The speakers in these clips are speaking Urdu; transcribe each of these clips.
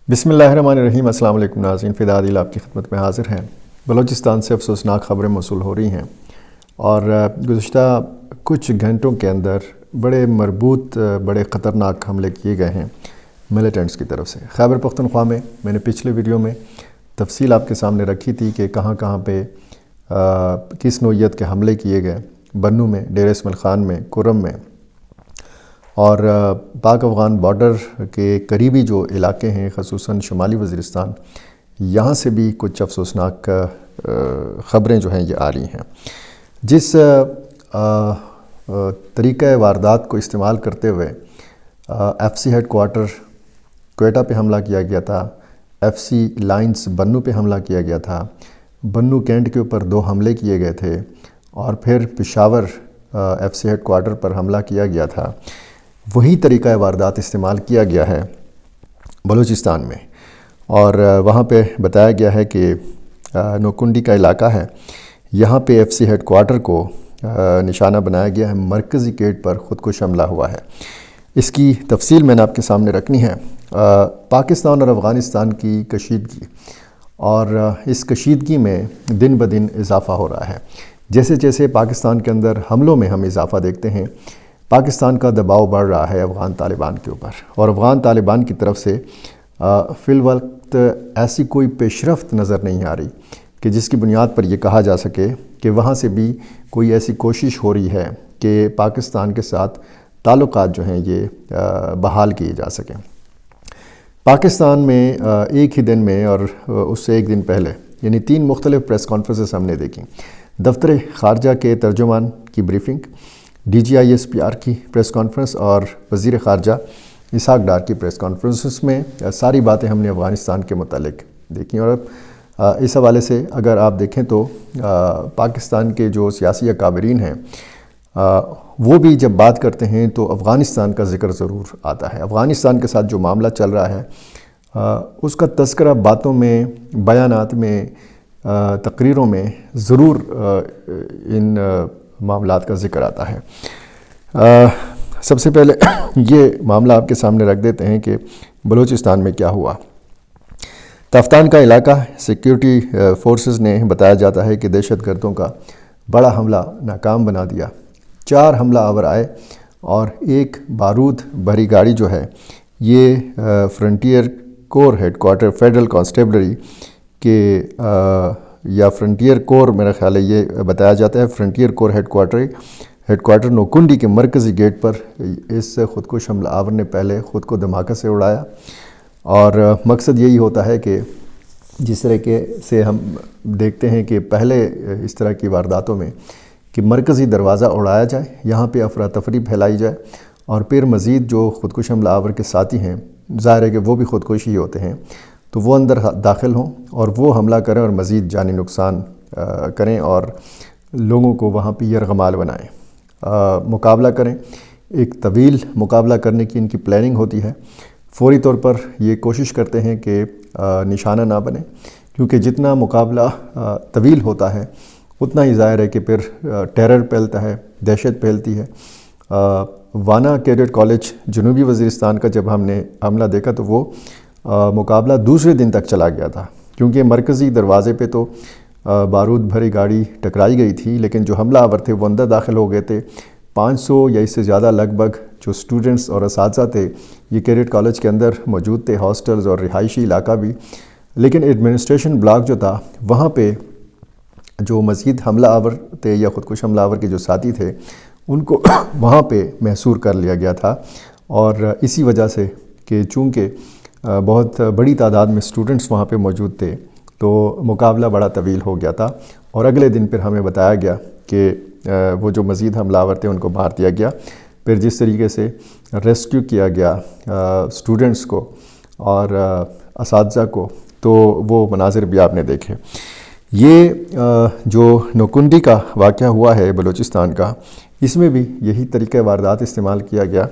بسم اللہ الرحمن الرحیم۔ السلام علیکم ناظرین، فدا عادل آپ کی خدمت میں حاضر ہیں۔ بلوچستان سے افسوسناک خبریں موصول ہو رہی ہیں اور گزشتہ کچھ گھنٹوں کے اندر بڑے مربوط بڑے خطرناک حملے کیے گئے ہیں ملیٹنٹس کی طرف سے۔ خیبر پختونخوا میں نے پچھلے ویڈیو میں تفصیل آپ کے سامنے رکھی تھی کہ کہاں کہاں پہ کس نوعیت کے حملے کیے گئے، بنو میں، ڈیرہ اسماعیل خان میں، کرم میں، اور پاک افغان بارڈر کے قریبی جو علاقے ہیں خصوصاً شمالی وزیرستان، یہاں سے بھی کچھ افسوسناک خبریں جو ہیں یہ آ رہی ہیں۔ جس طریقہ واردات کو استعمال کرتے ہوئے F C headquarter Quetta پہ حملہ کیا گیا تھا، ایف سی لائنز بنو پہ حملہ کیا گیا تھا، بنو کینٹ کے اوپر 2 حملے کیے گئے تھے، اور پھر Peshawar F C headquarter پر حملہ کیا گیا تھا، وہی طریقہ واردات استعمال کیا گیا ہے بلوچستان میں۔ اور وہاں پہ بتایا گیا ہے کہ نوکنڈی کا علاقہ ہے، یہاں پہ ایف سی ہیڈ کوارٹر کو نشانہ بنایا گیا ہے، مرکزی گیٹ پر خودکش حملہ ہوا ہے۔ اس کی تفصیل میں نے آپ کے سامنے رکھنی ہے۔ پاکستان اور افغانستان کی کشیدگی، اور اس کشیدگی میں دن بدن اضافہ ہو رہا ہے۔ جیسے جیسے پاکستان کے اندر حملوں میں ہم اضافہ دیکھتے ہیں، پاکستان کا دباؤ بڑھ رہا ہے افغان طالبان کے اوپر، اور افغان طالبان کی طرف سے فی الوقت ایسی کوئی پیش رفت نظر نہیں آ رہی کہ جس کی بنیاد پر یہ کہا جا سکے کہ وہاں سے بھی کوئی ایسی کوشش ہو رہی ہے کہ پاکستان کے ساتھ تعلقات جو ہیں یہ بحال کیے جا سکیں۔ پاکستان میں ایک ہی دن میں اور اس سے ایک دن پہلے یعنی 3 مختلف پریس کانفرنسز ہم نے دیکھی۔ دفتر خارجہ کے ترجمان کی briefing, D G I S P R کی پریس کانفرنس، اور وزیر خارجہ اسحاق ڈار کی پریس کانفرنس میں ساری باتیں ہم نے افغانستان کے متعلق دیکھیں۔ اور اس حوالے سے اگر آپ دیکھیں تو پاکستان کے جو سیاسی اکابرین ہیں وہ بھی جب بات کرتے ہیں تو افغانستان کا ذکر ضرور آتا ہے۔ افغانستان کے ساتھ جو معاملہ چل رہا ہے اس کا تذکرہ باتوں میں، بیانات میں، تقریروں میں ضرور ان معاملات کا ذکر آتا ہے۔ سب سے پہلے یہ معاملہ آپ کے سامنے رکھ دیتے ہیں کہ بلوچستان میں کیا ہوا۔ تفتان کا علاقہ سیکیورٹی فورسز نے بتایا جاتا ہے کہ دہشت گردوں کا بڑا حملہ ناکام بنا دیا۔ 4 حملہ آور آئے اور ایک بارود بھری گاڑی جو ہے یہ فرنٹیئر کور ہیڈ کوارٹر فیڈرل کانسٹیبلری کے یا فرنٹیئر کور، میرا خیال ہے یہ بتایا جاتا ہے، فرنٹیئر کور ہیڈ کوارٹر نوکنڈی کے مرکزی گیٹ پر اس خودکش حملہ آور نے پہلے خود کو دھماکے سے اڑایا۔ اور مقصد یہی ہوتا ہے کہ جس طرح سے ہم دیکھتے ہیں کہ پہلے اس طرح کی وارداتوں میں کہ مرکزی دروازہ اڑایا جائے، یہاں پہ افراتفری پھیلائی جائے، اور پھر مزید جو خودکش حملہ آور کے ساتھی ہیں، ظاہر ہے کہ وہ بھی خودکش ہی ہوتے ہیں، تو وہ اندر داخل ہوں اور وہ حملہ کریں اور مزید جانی نقصان کریں اور لوگوں کو وہاں پہ یرغمال بنائیں، مقابلہ کریں۔ ایک طویل مقابلہ کرنے کی ان کی پلاننگ ہوتی ہے۔ فوری طور پر یہ کوشش کرتے ہیں کہ نشانہ نہ بنے، کیونکہ جتنا مقابلہ طویل ہوتا ہے اتنا ہی ظاہر ہے کہ پھر ٹیرر پھیلتا ہے، دہشت پھیلتی ہے۔ وانا کیڈٹ کالج جنوبی وزیرستان کا جب ہم نے حملہ دیکھا تو وہ مقابلہ دوسرے دن تک چلا گیا تھا، کیونکہ مرکزی دروازے پہ تو بارود بھری گاڑی ٹکرائی گئی تھی، لیکن جو حملہ آور تھے وہ اندر داخل ہو گئے تھے۔ 500 یا اس سے زیادہ لگ بھگ جو سٹوڈنٹس اور اساتذہ تھے یہ کیڈٹ کالج کے اندر موجود تھے، ہاسٹلز اور رہائشی علاقہ بھی، لیکن ایڈمنسٹریشن بلاک جو تھا وہاں پہ جو مزید حملہ آور تھے یا خودکش حملہ آور کے جو ساتھی تھے ان کو وہاں پہ محصور کر لیا گیا تھا۔ اور اسی وجہ سے کہ چونکہ بہت بڑی تعداد میں سٹوڈنٹس وہاں پہ موجود تھے تو مقابلہ بڑا طویل ہو گیا تھا، اور اگلے دن پھر ہمیں بتایا گیا کہ وہ جو مزید حملہ آور تھے ان کو مار دیا گیا۔ پھر جس طریقے سے ریسکیو کیا گیا سٹوڈنٹس کو اور اساتذہ کو، تو وہ مناظر بھی آپ نے دیکھے۔ یہ جو نوکنڈی کا واقعہ ہوا ہے بلوچستان کا، اس میں بھی یہی طریقہ واردات استعمال کیا گیا۔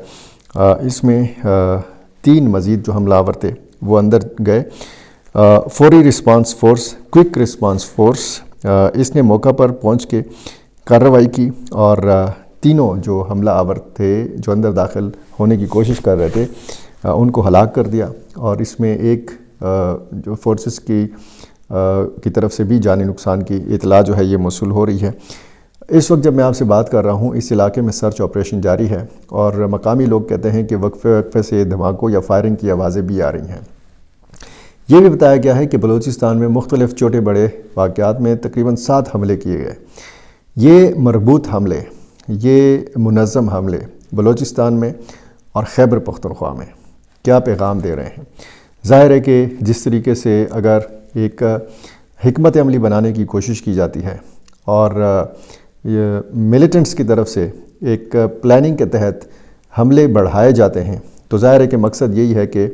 اس میں 3 مزید جو حملہ آور تھے وہ اندر گئے۔ فوری response force, quick response force, اس نے موقع پر پہنچ کے کارروائی کی اور تینوں جو حملہ آور تھے جو اندر داخل ہونے کی کوشش کر رہے تھے ان کو ہلاک کر دیا، اور اس میں ایک جو فورسز کی طرف سے بھی جانی نقصان کی اطلاع جو ہے یہ موصول ہو رہی ہے۔ اس وقت جب میں آپ سے بات کر رہا ہوں اس علاقے میں سرچ آپریشن جاری ہے، اور مقامی لوگ کہتے ہیں کہ وقفے سے دھماکوں یا فائرنگ کی آوازیں بھی آ رہی ہیں۔ یہ بھی بتایا گیا ہے کہ بلوچستان میں مختلف چھوٹے بڑے واقعات میں تقریباً 7 حملے کیے گئے۔ یہ مربوط حملے، یہ منظم حملے بلوچستان میں اور خیبر پختونخوا میں کیا پیغام دے رہے ہیں؟ ظاہر ہے کہ جس طریقے سے اگر ایک حکمت عملی بنانے کی کوشش کی جاتی ہے اور ملیٹنٹس کی طرف سے ایک پلاننگ کے تحت حملے بڑھائے جاتے ہیں، تو ظاہر ہے کہ مقصد یہی ہے کہ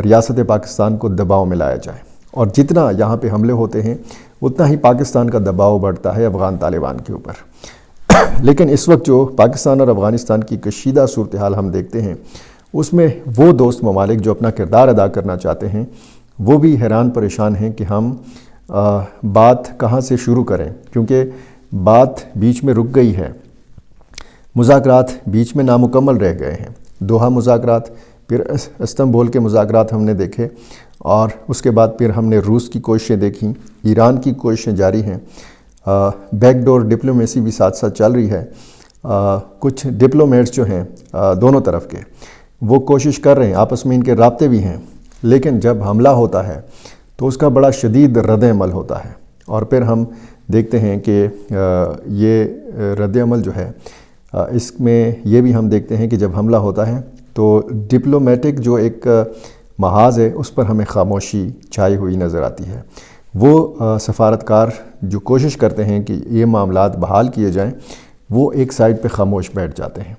ریاست پاکستان کو دباؤ میں لایا جائے، اور جتنا یہاں پہ حملے ہوتے ہیں اتنا ہی پاکستان کا دباؤ بڑھتا ہے افغان طالبان کے اوپر۔ لیکن اس وقت جو پاکستان اور افغانستان کی کشیدہ صورتحال ہم دیکھتے ہیں، اس میں وہ دوست ممالک جو اپنا کردار ادا کرنا چاہتے ہیں وہ بھی حیران پریشان ہیں کہ ہم بات کہاں سے شروع کریں، کیونکہ بات بیچ میں رک گئی ہے، مذاکرات بیچ میں نامکمل رہ گئے ہیں۔ دوحہ مذاکرات، پھر استنبول کے مذاکرات ہم نے دیکھے، اور اس کے بعد پھر ہم نے روس کی کوششیں دیکھیں، ایران کی کوششیں جاری ہیں، بیک ڈور ڈپلومیسی بھی ساتھ ساتھ چل رہی ہے۔ کچھ ڈپلومیٹس جو ہیں دونوں طرف کے، وہ کوشش کر رہے ہیں، آپس میں ان کے رابطے بھی ہیں، لیکن جب حملہ ہوتا ہے تو اس کا بڑا شدید رد عمل ہوتا ہے، اور پھر ہم دیکھتے ہیں کہ یہ رد عمل جو ہے اس میں یہ بھی ہم دیکھتے ہیں کہ جب حملہ ہوتا ہے تو ڈپلومیٹک جو ایک محاذ ہے اس پر ہمیں خاموشی چھائی ہوئی نظر آتی ہے۔ وہ سفارتکار جو کوشش کرتے ہیں کہ یہ معاملات بحال کیے جائیں، وہ ایک سائڈ پہ خاموش بیٹھ جاتے ہیں،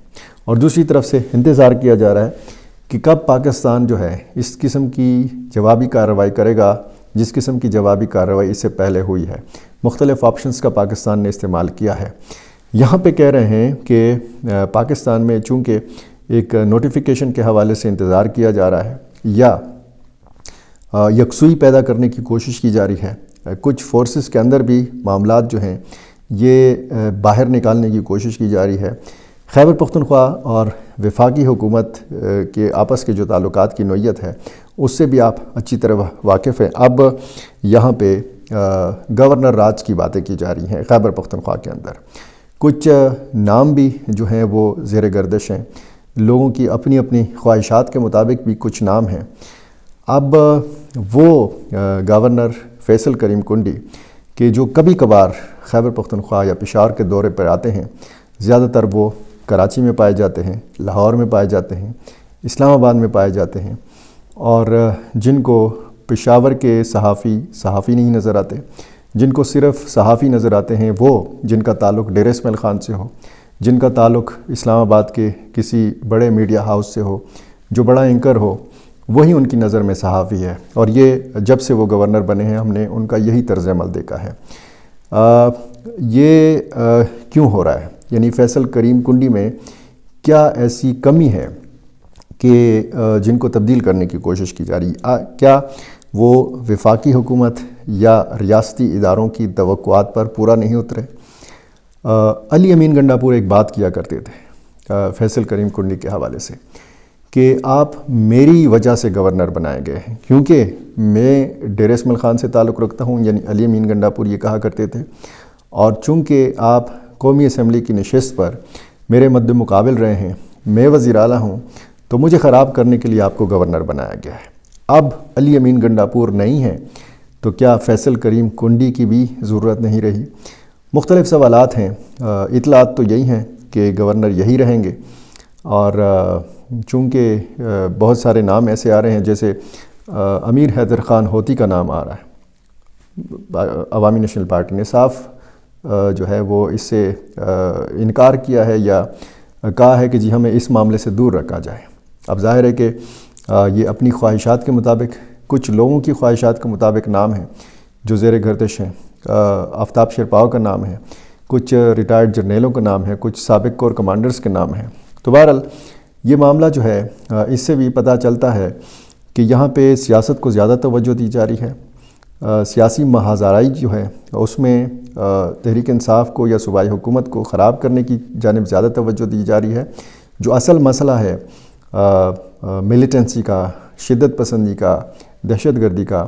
اور دوسری طرف سے انتظار کیا جا رہا ہے کہ کب پاکستان جو ہے اس قسم کی جوابی کارروائی کرے گا جس قسم کی جوابی کارروائی اس سے پہلے ہوئی ہے۔ مختلف آپشنز کا پاکستان نے استعمال کیا ہے۔ یہاں پہ کہہ رہے ہیں کہ پاکستان میں چونکہ ایک نوٹیفیکیشن کے حوالے سے انتظار کیا جا رہا ہے، یا یکسوئی پیدا کرنے کی کوشش کی جا رہی ہے، کچھ فورسز کے اندر بھی معاملات جو ہیں یہ باہر نکالنے کی کوشش کی جا رہی ہے۔ خیبر پختونخوا اور وفاقی حکومت کے آپس کے جو تعلقات کی نوعیت ہے اس سے بھی آپ اچھی طرح واقف ہیں۔ اب یہاں پہ گورنر راج کی باتیں کی جا رہی ہیں خیبر پختونخوا کے اندر، کچھ نام بھی جو ہیں وہ زیر گردش ہیں، لوگوں کی اپنی اپنی خواہشات کے مطابق بھی کچھ نام ہیں۔ اب وہ گورنر فیصل کریم کنڈی کہ جو کبھی کبھار خیبر پختونخوا یا پشاور کے دورے پر آتے ہیں، زیادہ تر وہ کراچی میں پائے جاتے ہیں، لاہور میں پائے جاتے ہیں، اسلام آباد میں پائے جاتے ہیں، اور جن کو پشاور کے صحافی نہیں نظر آتے، جن کو صرف صحافی نظر آتے ہیں، وہ جن کا تعلق ڈیرہ اسماعیل خان سے ہو، جن کا تعلق اسلام آباد کے کسی بڑے میڈیا ہاؤس سے ہو، جو بڑا اینکر ہو، وہی ان کی نظر میں صحافی ہے، اور یہ جب سے وہ گورنر بنے ہیں ہم نے ان کا یہی طرز عمل دیکھا ہے۔ یہ کیوں ہو رہا ہے؟ یعنی فیصل کریم کنڈی میں کیا ایسی کمی ہے کہ جن کو تبدیل کرنے کی کوشش کی جا رہی ہے؟ کیا وہ وفاقی حکومت یا ریاستی اداروں کی توقعات پر پورا نہیں اترے؟ علی امین گنڈاپور ایک بات کیا کرتے تھے فیصل کریم کنڈی کے حوالے سے کہ آپ میری وجہ سے گورنر بنائے گئے ہیں، کیونکہ میں ڈیرہ اسماعیل خان سے تعلق رکھتا ہوں، یعنی علی امین گنڈاپور یہ کہا کرتے تھے، اور چونکہ آپ قومی اسمبلی کی نشست پر میرے مد مقابل رہے ہیں، میں وزیر اعلیٰ ہوں، تو مجھے خراب کرنے کے لیے آپ کو گورنر بنایا گیا ہے۔ اب علی امین گنڈاپور نہیں ہے تو کیا فیصل کریم کنڈی کی بھی ضرورت نہیں رہی؟ مختلف سوالات ہیں۔ اطلاعات تو یہی ہیں کہ گورنر یہی رہیں گے، اور چونکہ بہت سارے نام ایسے آ رہے ہیں، جیسے امیر حیدر خان ہوتی کا نام آ رہا ہے، عوامی نیشنل پارٹی نے صاف جو ہے وہ اس سے انکار کیا ہے یا کہا ہے کہ جی ہمیں اس معاملے سے دور رکھا جائے۔ اب ظاہر ہے کہ یہ اپنی خواہشات کے مطابق، کچھ لوگوں کی خواہشات کے مطابق نام ہیں جو زیر گردش ہیں۔ آفتاب شیرپاؤ کا نام ہے، کچھ ریٹائرڈ جرنیلوں کا نام ہے، کچھ سابق کور کمانڈرز کے نام ہیں۔ تو بہرحال یہ معاملہ جو ہے اس سے بھی پتہ چلتا ہے کہ یہاں پہ سیاست کو زیادہ توجہ دی جا رہی ہے۔ سیاسی محاذرائی جو ہے اس میں تحریک انصاف کو یا صوبائی حکومت کو خراب کرنے کی جانب زیادہ توجہ دی جا رہی ہے۔ جو اصل مسئلہ ہے ملیٹنسی کا، شدت پسندی کا، دہشت گردی کا،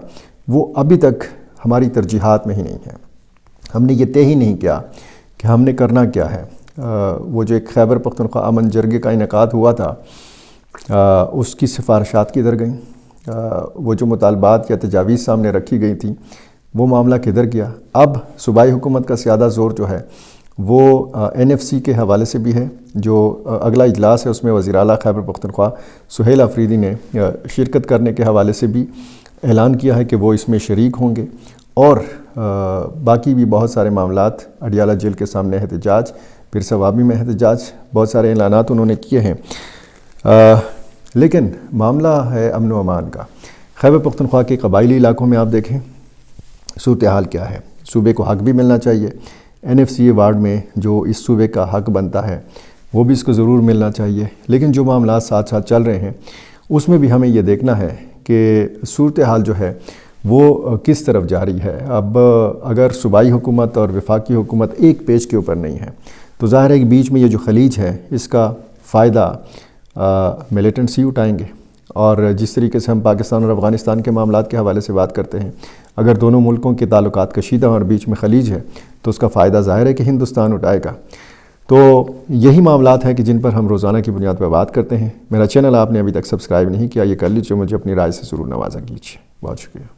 وہ ابھی تک ہماری ترجیحات میں ہی نہیں ہے۔ ہم نے یہ طے ہی نہیں کیا کہ ہم نے کرنا کیا ہے۔ وہ جو ایک خیبر پختونخوا امن جرگے کا انعقاد ہوا تھا، اس کی سفارشات کدھر گئیں؟ وہ جو مطالبات یا تجاویز سامنے رکھی گئی تھیں، وہ معاملہ کدھر گیا؟ اب صوبائی حکومت کا زیادہ زور جو ہے وہ NFC کے حوالے سے بھی ہے۔ جو اگلا اجلاس ہے اس میں وزیر اعلیٰ خیبر پختونخوا سہیل آفریدی نے شرکت کرنے کے حوالے سے بھی اعلان کیا ہے کہ وہ اس میں شریک ہوں گے، اور باقی بھی بہت سارے معاملات، اڈیالہ جیل کے سامنے احتجاج، پھر ثوابی میں احتجاج، بہت سارے اعلانات انہوں نے کیے ہیں۔ لیکن معاملہ ہے امن و امان کا۔ خیبر پختونخوا کے قبائلی علاقوں میں آپ دیکھیں صورتحال کیا ہے۔ صوبے کو حق بھی ملنا چاہیے، NFC وارڈ میں جو اس صوبے کا حق بنتا ہے وہ بھی اس کو ضرور ملنا چاہیے، لیکن جو معاملات ساتھ ساتھ چل رہے ہیں اس میں بھی ہمیں یہ دیکھنا ہے کہ صورتحال جو ہے وہ کس طرف جاری ہے۔ اب اگر صوبائی حکومت اور وفاقی حکومت ایک پیج کے اوپر نہیں ہے تو ظاہر ہے کہ بیچ میں یہ جو خلیج ہے اس کا فائدہ ملیٹنٹس ہی اٹھائیں گے، اور جس طریقے سے ہم پاکستان اور افغانستان کے معاملات کے حوالے سے بات کرتے ہیں، اگر دونوں ملکوں کے تعلقات کشیدہ اور بیچ میں خلیج ہے تو اس کا فائدہ ظاہر ہے کہ ہندوستان اٹھائے گا۔ تو یہی معاملات ہیں کہ جن پر ہم روزانہ کی بنیاد پر بات کرتے ہیں۔ میرا چینل آپ نے ابھی تک سبسکرائب نہیں کیا، یہ کر لیجیے، مجھے اپنی رائے سے ضرور نوازا کیجیے۔ بہت شکریہ۔